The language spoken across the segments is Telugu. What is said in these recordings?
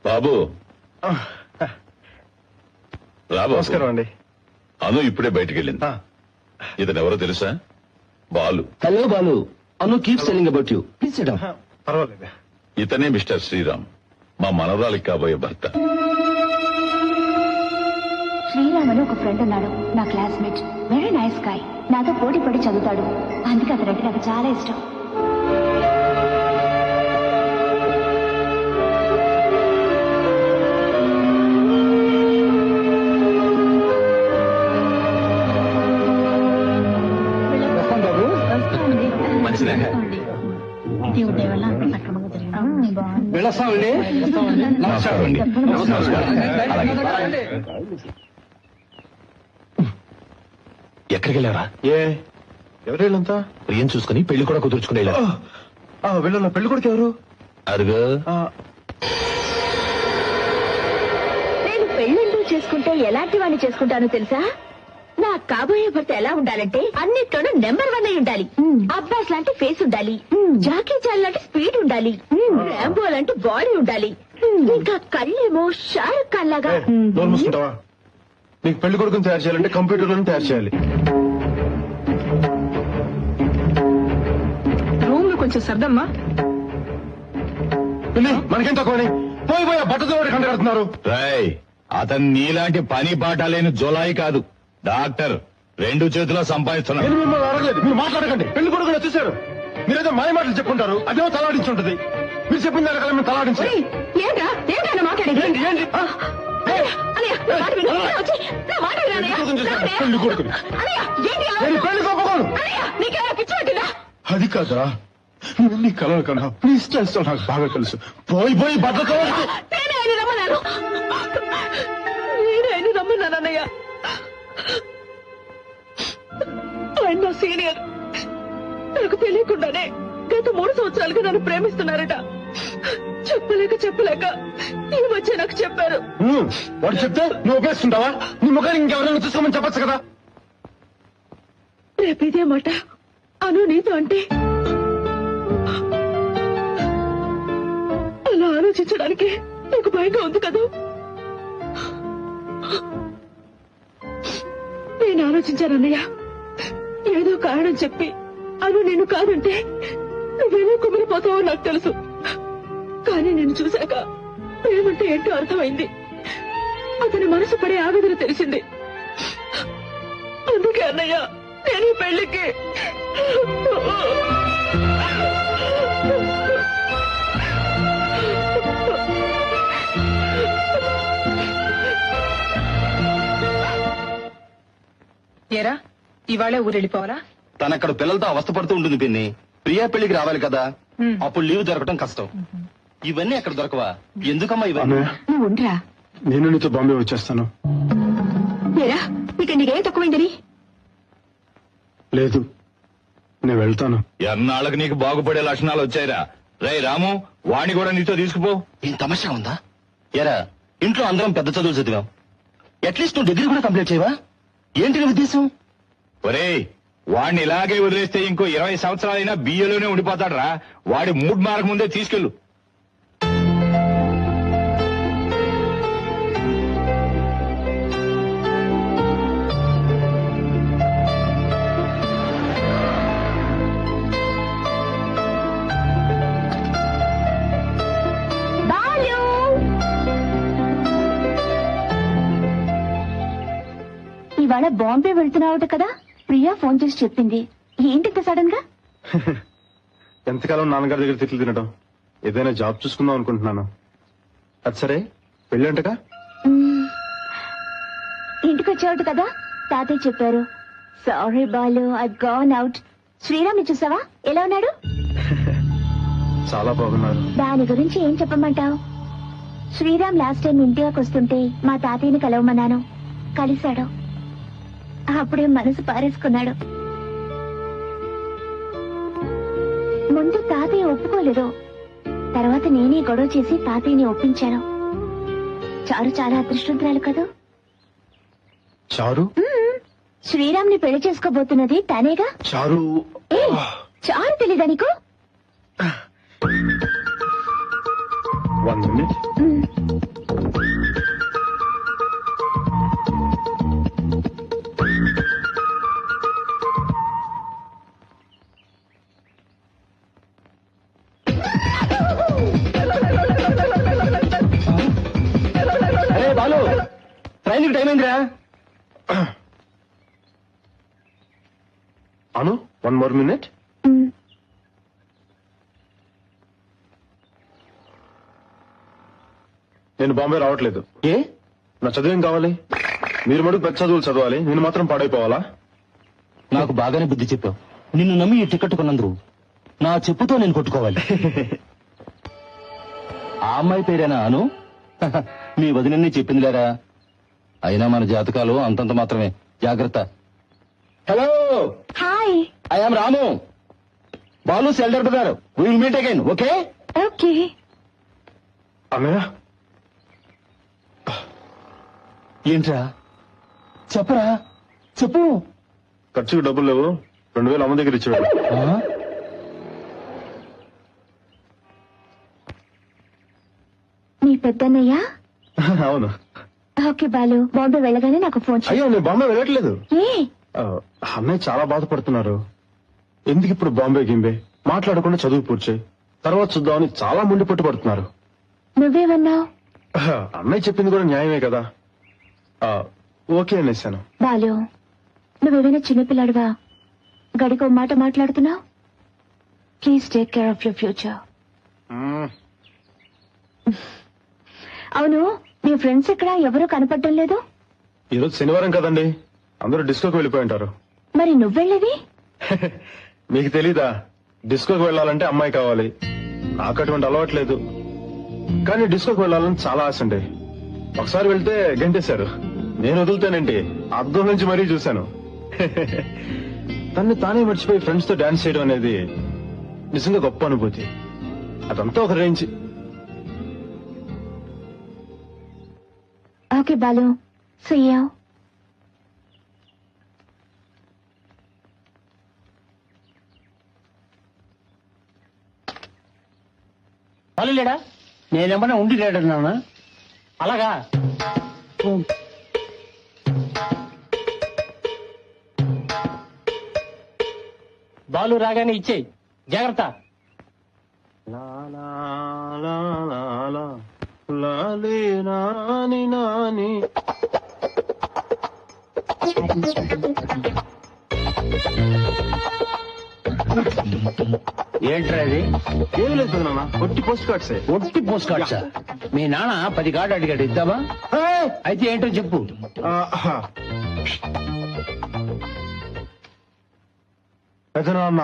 బాబు నమస్కారం అండి. అను ఇప్పుడే బయటికి వెళ్ళింది. ఇతను ఎవరో తెలుసా? Balu. Hello Balu. Anu keep selling about you. Please SIT down. పర్వాలేదు. ఇతనే మిస్టర్ శ్రీరామ్, మా మనవరాలికి కాబోయే భర్త. శ్రీరామ్ అని ఒక ఫ్రెండ్ ఉన్నాడు, నా క్లాస్మేట్. Very nice guy. నాతో పోటీ పడి చదువుతాడు, అందుకే అతనంటే నాకు చాలా ఇష్టం. ఎక్కడికి వెళ్ళారా? ఎవరేళ్ళంతా? ప్రియం చూసుకుని పెళ్లి కూడా కుదుర్చుకుని వెళ్ళారు. వీళ్ళ పెళ్లి కొడుకు ఎవరు? అరుగు. నేను పెళ్ళంటూ చేసుకుంటే ఎలాంటి వాడిని చేసుకుంటానో తెలుసా? నా కాబోయే భర్త ఎలా ఉండాలంటే అన్నిట్లోనూ నెంబర్ 1 అయి ఉండాలి. అబ్బాస్ లాంటి ఫేస్ ఉండాలి, జాకీ చాన్ లాంటి స్పీడ్ ఉండాలి, రాంబో లాంటి బాడీ ఉండాలి, ఇంకా కళ్ళేమో షారుఖ్ ఖాన్ లాగా. నోరు మూసుకుంటావా? నీకు పెళ్లి కొడుకుని తయారు చేయాలంటే కంప్యూటర్ లోనే తయారు చేయాలి. రూమ్ లో కొంచెం సర్దమ్మా. మనకేం తక్కువని పోయి బట్టతో కంట కడుతున్నారు. అతను నీలాంటి పని పాట లేని జోలాయి కాదు, డాక్టర్. 2 చేతుల్లో సంపాదిస్తున్నాడు. నేను మిమ్మల్ని అడగలేదు, మీరు మాట్లాడకండి. పెళ్లి కొడుకుని వచ్చేసారు. మీరేదో మాయ మాటలు చెప్పుకుంటారు, అదేమో తలాడించి ఉంటుంది. మీరు చెప్పిన దానికల్లా మేము తలాడించాలి. పెళ్లి కొడుకుని నేను పెళ్లి కొప్పుకోను. అది కాదా, నీ కలలు కన్నా ప్లీజ్ తెలుసు, నాకు బాగా తెలుసు. పోయి బట్టతో రమ్మన్నానన్నయ్య. ఆయన నా సీనియర్. నాకు తెలియకుండానే గత 3 సంవత్సరాలుగా నన్ను ప్రేమిస్తున్నారట. చెప్పలేక ఈ మధ్య నాకు చెప్పారు. వాడు చెప్తే నువ్వు ఉపేస్తుంటావా? నీ ముఖాన్ని ఇంకెవరైనా చూసుకోమని చెప్పచ్చు కదా. రేపు ఇదే మాట అను నీతో అంటే అలా ఆలోచించడానికి నాకు భయంగా ఉంది కదా. నేను ఆలోచించానన్నయ్య. ఏదో కారణం చెప్పి అను నేను కాదంటే నువ్వేమో కుమిలిపోతావో నాకు తెలుసు. కానీ నేను చూశాక ప్రేమంటే ఏంటో అర్థమైంది. అతని మనసు పడే ఆవేదన తెలిసింది. అందుకే అన్నయ్య నేను ఈ పెళ్లికి ఏరా ఇవాళే ఊరెళ్ళిపోవాలా? తనక్కడ పిల్లలతో అవస్థపడుతూ ఉంటుంది పిన్ని. ప్రియా పెళ్లికి రావాలి కదా, అప్పుడు లీవ్ దొరకటం కష్టం. ఇవన్నీ ఎక్కడ దొరకవా? ఎందుకమ్మా ఇవన్నీ? నువ్వు ఉండరా, నేను నీతో బాంబే వచ్చేస్తాను. ఇక్కడ నీకేం తక్కువైందని? లేదు, నేను వెళ్తాను. ఎన్నాళ్ళకి నీకు బాగుపడే లక్షణాలు వచ్చాయిరా. రే రాము, వాణ్ణి కూడా నీతో తీసుకుపో. ఏం తమాషా ఉందా? ఎరా ఇంట్లో అందరం పెద్ద చదువులు చదివాం, అట్లీస్ట్ నువ్వు డిగ్రీ కూడా కంప్లీట్ చేయవా? ఏంటి నీ ఉద్దేశం? ఒరేయ్, వాడిని ఇలాగే వదిలేస్తే ఇంకో 20 సంవత్సరాలైనా బియ్యలోనే ఉండిపోతాడు రా. వాడి 3 మార్కు ముందే తీసుకెళ్ళు. ఇవాళ బాంబే వెళ్తున్నావుట కదా, ప్రియా ఫోన్ చేసి చెప్పింది. ఏంటి సడన్ గా? ఎంతకాలం నాన్నగారి దగ్గర తిట్లు తినడం, ఏదైనా జాబ్ చూసుకుందాం అనుకుంటున్నాను. అది సరే, పెళ్ళంటగా? ఇంటికి వచ్చావుట కదా, తాతయ్య చెప్పారు. Sorry Balu, I gone out. Sriram ని చూసావా, ఎలా ఉన్నాడు? చాలా బాగున్నారు. దాని గురించి ఏం చెప్పమంటావు? శ్రీరామ్ లాస్ట్ టైం ఇండియాకి వస్తుంటే మా తాతయ్యని కలవమన్నాను, కలిశాడు. అప్పుడే మనసు పారేసుకున్నాడు. ముందు తాతయ్య ఒప్పుకోలేదు, తర్వాత నేనే గొడవ చేసి తాతయ్యని ఒప్పించాను. చారు చాలా అదృష్టవంతురాలు కదా. చారు? శ్రీరామ్ ని పెళ్లి చేసుకోబోతున్నది తనేగా. చారు? చారు తెలీదా నీకు? 1 minute. టైం అయిందిరా. అను 1 more minute. నేను బాంబే రావట్లేదు. ఏ? నా చదువేం కావాలి? మీరు మటుకు పెద్ద చదువులు చదవాలి, నేను మాత్రం పాడైపోవాలా? నాకు బాగానే బుద్ధి చెప్పావు. నిన్ను నమ్మి ఈ టికెట్ కొన్నందుకు నా చెప్పుతో నేను కొట్టుకోవాలి. ఆ అమ్మాయి పేరేనా అను? మీ వదినని చెప్పిందిలేరా. అయినా మన జాతకాలు అంతంత మాత్రమే. జాగ్రత్త. Hello, hi. I'm Ramu. Balu సెల్డర్ brother. Will meet again. Okay okay. అన్నయ్య, ఏంట్రా? చెప్పరా, చెప్పు. ఖర్చుకు డబ్బులు లేవు, 2000 అమ్మ దగ్గర ఇచ్చేవాడు. ఆ? మీ పెద్దన్నయ్య? అవును. ఓకే బాలు, బాంబే వెళ్ళగానే నాకు ఫోన్ చేయి. అయ్యో, నేను బాంబే వెళ్ళట్లేదు. ఏ? అన్నయ్య చాలా బాధపడుతున్నారు. ఎందుకు ఇప్పుడు బాంబే గింబే, మాట్లాడకుండా చదువు పూర్చే తర్వాత చూద్దామని చాలా ముండి పట్టుబడుతున్నారు. నువ్వేమన్నావు? అన్నయ్య చెప్పింది కూడా న్యాయమే కదా. ఓకే అనేసాను. బాలు, నువ్వేమైనా చిన్నపిల్లాడువా? గడికో మాట మాట్లాడుతున్నావు. Please take care of your future. అవును, నీ ఫ్రెండ్స్ ఇక్కడ ఎవరూ కనపడడం లేదు. ఈరోజు శనివారం కదండి, అందరూ డిస్కోకి వెళ్ళిపోయి ఉంటారు. మరి నువ్వెళ్ళేది? మీకు తెలీదా, డిస్కోకి వెళ్ళాలంటే అమ్మాయి కావాలి. నాకు అటువంటి అలవాట్లేదు, కానీ డిస్కోకి వెళ్ళాలని చాలా ఆశ అండి. ఒకసారి వెళ్తే గంటేశారు. నేను వదులుతానండి, అద్దం నుంచి మరీ చూశాను. తన్ని తానే మర్చిపోయి ఫ్రెండ్స్ తో డాన్స్ చేయడం అనేది నిజంగా గొప్ప అనుభూతి. అదంతా ఒక range. Okay Balu, see you. Balu లేడా? నేనేమన్నా ఉండి లేడన్నానా? అలాగా. బాలు రాగానే ఇచ్చేయి, జాగ్రత్త. ఏంట్రా అది? ఏం లేదు నాన్న, ఒట్టి పోస్ట్ కార్డ్సే. ఒట్టి పోస్ట్ కార్డ్సా? మీ నాన్న 10 కార్డు అడిగాడు, ఇద్దామా? అయితే ఏంటో చెప్పు. పెదనాన్న,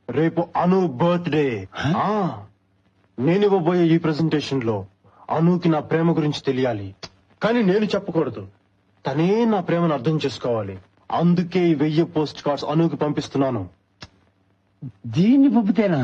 రేపు అను బర్త్డే. నేను ఇవ్వబోయే ఈ ప్రెజెంటేషన్ లో అనుకి నా ప్రేమ గురించి తెలియాలి, కానీ నేను చెప్పకూడదు. తనే నా ప్రేమను అర్థం చేసుకోవాలి. అందుకే ఈ 1000 పోస్ట్ కార్డ్స్ అనుకి పంపిస్తున్నాను. దీన్ని పంపితేనా?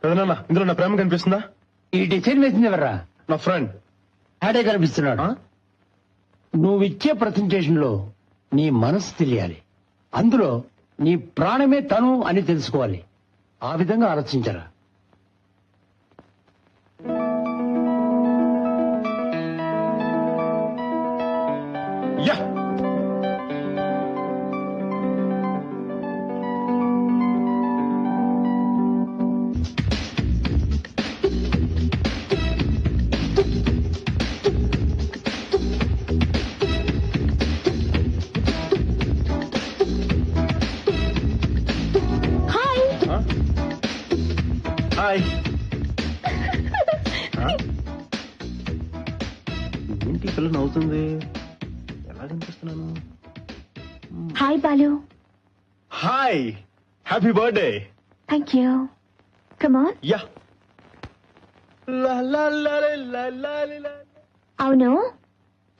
పెదనాన్న, ఇందులో నా ప్రేమ కనిపిస్తుందా? ఈ డిసైన్ వేసింది ఎవర్రా? నా ఫ్రెండ్. ఆడే కనిపిస్తున్నాడు. నువ్విచ్చే ప్రజెంటేషన్ లో నీ మనసు తెలియాలి, అందులో నీ ప్రాణమే తను అని తెలుసుకోవాలి. ఆ విధంగా ఆలోచించరా. Yeah, hi. ఏంటి పిల్ల నవ్వుతుంది? ఎలా కనిపిస్తున్నాను? Hi Balu. Hi, happy birthday. Thank you. Come on. Yeah. అవును,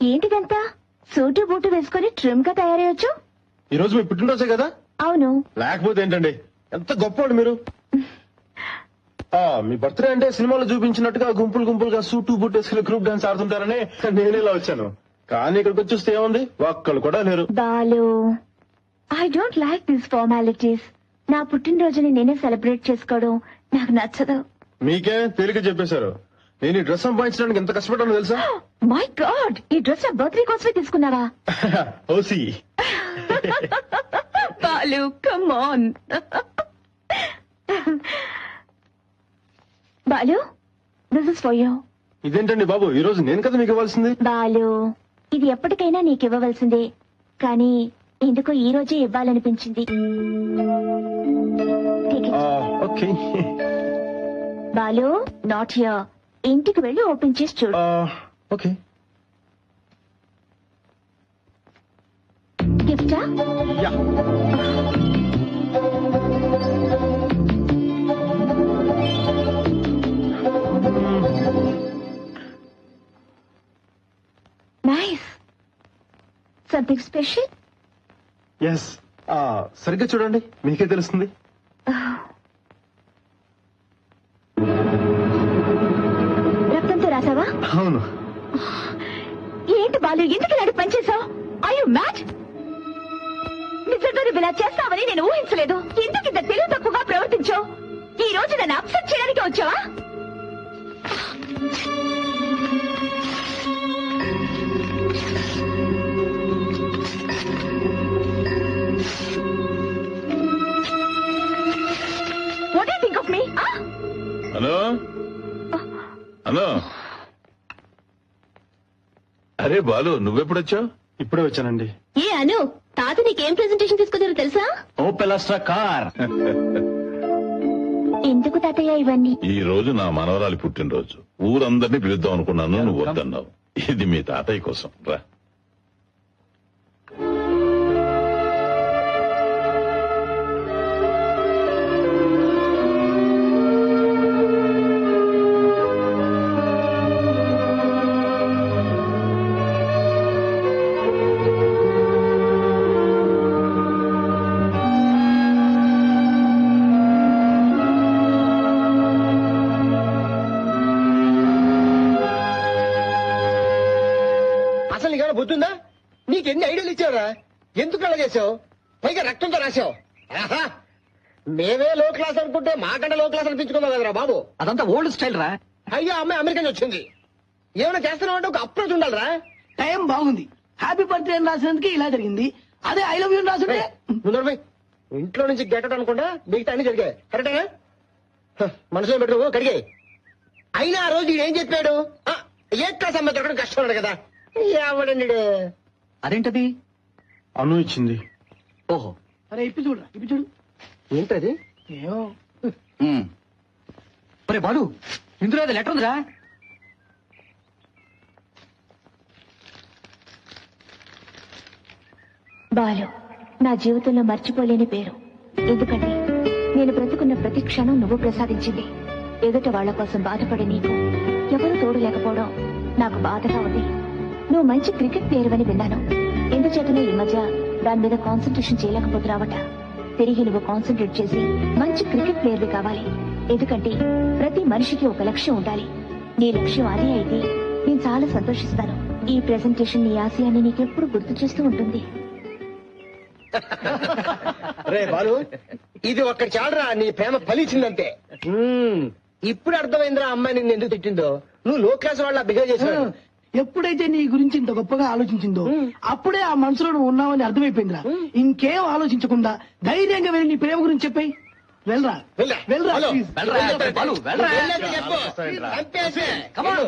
ఏంటిదంతా? సూటు బూటు వేసుకొని ట్రిమ్ గా తయారయ్యొచ్చు. ఈ రోజు మీ పుట్టినరోజే కదా, అవును. లేకపోతే ఏంటండి, ఎంత గొప్పవాడు మీరు. మీ బర్త్డే అంటే సినిమాలో చూపించినట్టుగా గుంపులు గుంపులుగా సూటు బూట్ వేసుకుని గ్రూప్ డాన్స్ ఆడుతుంటారని నేను ఇలా వచ్చాను. కానీ ఇక్కడికి వచ్చేస్తే ఏముంది, ఒక్కళ్ళు కూడా లేరు. Balu, I don't like these formalities. నా పుట్టినరోజుని నేనే సెలబ్రేట్ చేసుకోవడం నాకు నచ్చదు. మీకే తేలిక చెప్పేశారు. నేను ఈ డ్రెస్ సంపాదించడానికి ఎంత కష్టపడ్డానో తెలుసా? మై గాడ్, ఈ డ్రెస్ నా బర్త్డే కోసమే తీసుకున్నావా? OC. Balu, come on. Balu, this is for you. ఇదేంటండి బాబు, ఈ రోజు నేను కదా మీకు ఇవ్వాల్సింది. బాలు, ఇది ఎప్పటికైనా నీకు ఇవ్వవలసిందే, కానీ ఎందుకో ఈ రోజే ఇవ్వాలనిపించింది. Take it. Okay. Balu, not here. ఇంటికి వెళ్ళి ఓపెన్ చేసి చూడు. ఓకే. గిఫ్టా? Yeah. Nice. Something special? Yes. సరిగ్గా చూడండి, మీకే తెలుస్తుంది. రక్తంతో రాసావా? అవును. ఏంటి బాలు, ఎందుకు ఇలాంటి పని చేసావు? I you mad? నిజంగా నువ్వు ఇలా చేస్తావని నేను ఊహించలేదు. ఎందుకు ఇంత తెలివి తక్కువగా ప్రవర్తించావు? ఈ రోజు నన్ను అప్సెట్ చేయడానికి వచ్చావా? What do you think of me? Hello hello. అరే బాలు, నువ్వెప్పుడొచ్చావు? ఇప్పుడే వచ్చానండి. ఏ అను, తాత నీకేం ప్రెజెంటేషన్ తీసుకొచ్చారో తెలుసా? Opel Astra car. ఎందుకు తాతయ్య ఇవన్నీ? ఈ రోజు నా మనవరాలి పుట్టినరోజు. ఊరందరినీ పిలుద్దాం అనుకున్నాను, నువ్వు వద్దన్నావు. ఇది మీ తాతయ్య కోసం, రా. అసలు నీకేమైనా బుద్ధుందా? నీకెన్ని ఐడియాలు ఇచ్చావురా? ఎందుకు అలా చేసావు? పైగా రక్తంతో రాసావు. ఆహా, మేమే లో క్లాస్ అనుకుంటే మాకంటే లో క్లాస్ అనిపించుకున్నావు కదరా బాబు. అదంతా ఓల్డ్ స్టైల్ రా. అయ్యో, అమ్మాయి అమెరికా నుంచి వచ్చింది. ఏమైనా చేస్తున్నావు అంటే ఒక అప్రోచ్ ఉండాలిరా. టైం బాగుంది. హ్యాపీ బర్త్డే అని రాసినందుకు ఇలా జరిగింది. అదే ఐ లవ్ యూ రాసిందే. ముందు ఇంట్లో నుంచి గెటట్ అనుకుంటా మిగతా అన్ని జరిగాయి. కరెక్టేనా? మనసులో పెట్టు, కడిగే. అయినా ఆ రోజు ఏం చెప్పాడు? ఏ క్లాస్ అమ్మాయి దొరకడం కష్టం ఉన్నాడు కదా. ఎవడండి? అదేంటది? అను ఇచ్చింది. ఓహో, అరే ఇప్పి చూడరా, ఇప్పి చూడు. ఏంటది? ఏమో. ఒరే బాలు, ఇందులో అది లెటర్ ఉందిరా. బాలు, నా జీవితంలో మర్చిపోలేని పేరు. ఎందుకంటే నేను బ్రతుకున్న ప్రతి క్షణం నువ్వు ప్రసాదించింది. ఎదుట వాళ్ల కోసం బాధపడే నీకు ఎవరు తోడు లేకపోవడం నాకు బాధగా ఉంది. నువ్వు మంచి క్రికెట్ ప్లేయర్ అని విన్నాను. ఎందుచేతనే ఈ మధ్య దాని మీద కాన్సన్ట్రేషన్ చేయలేకపోతున్నావట. తిరిగి నువ్వు కాన్సన్ట్రేట్ చేసి మంచి క్రికెట్ ప్లేయర్వి కావాలి. ఎందుకంటే ప్రతి మనిషికి ఒక లక్ష్యం ఉండాలి. నీ లక్ష్యం అదే అయితే నేను చాలా సంతోషిస్తాను. ఈ ప్రెజెంటేషన్ నీ ఆశయాన్ని నీకెప్పుడు గుర్తు చేస్తూ ఉంటుంది. రే బాలు, ఇది ఒక్కటి చాలరా, నీ ప్రేమ ఫలించిందంతే. ఇప్పుడు అర్థమైందిరా అమ్మాయి నిన్ను ఎందుకు తిట్టిందో. నువ్వు లో క్లాస్ వాళ్ళ బిహేవ్ చేసావు. ఎప్పుడైతే నీ గురించి ఇంత గొప్పగా ఆలోచించిందో అప్పుడే ఆ మనసులో నువ్వు ఉన్నావని అర్థమైపోయిందిరా. ఇంకేం ఆలోచించకుండా ధైర్యంగా వెళ్ళి నీ ప్రేమ గురించి చెప్పాయి. వెళ్ళరా, వెళ్ళరా, హలో, please. వెళ్ళరా, బాలు, వెళ్ళరా. వెళ్ళేది చెప్పు. చంపేసి. Come on.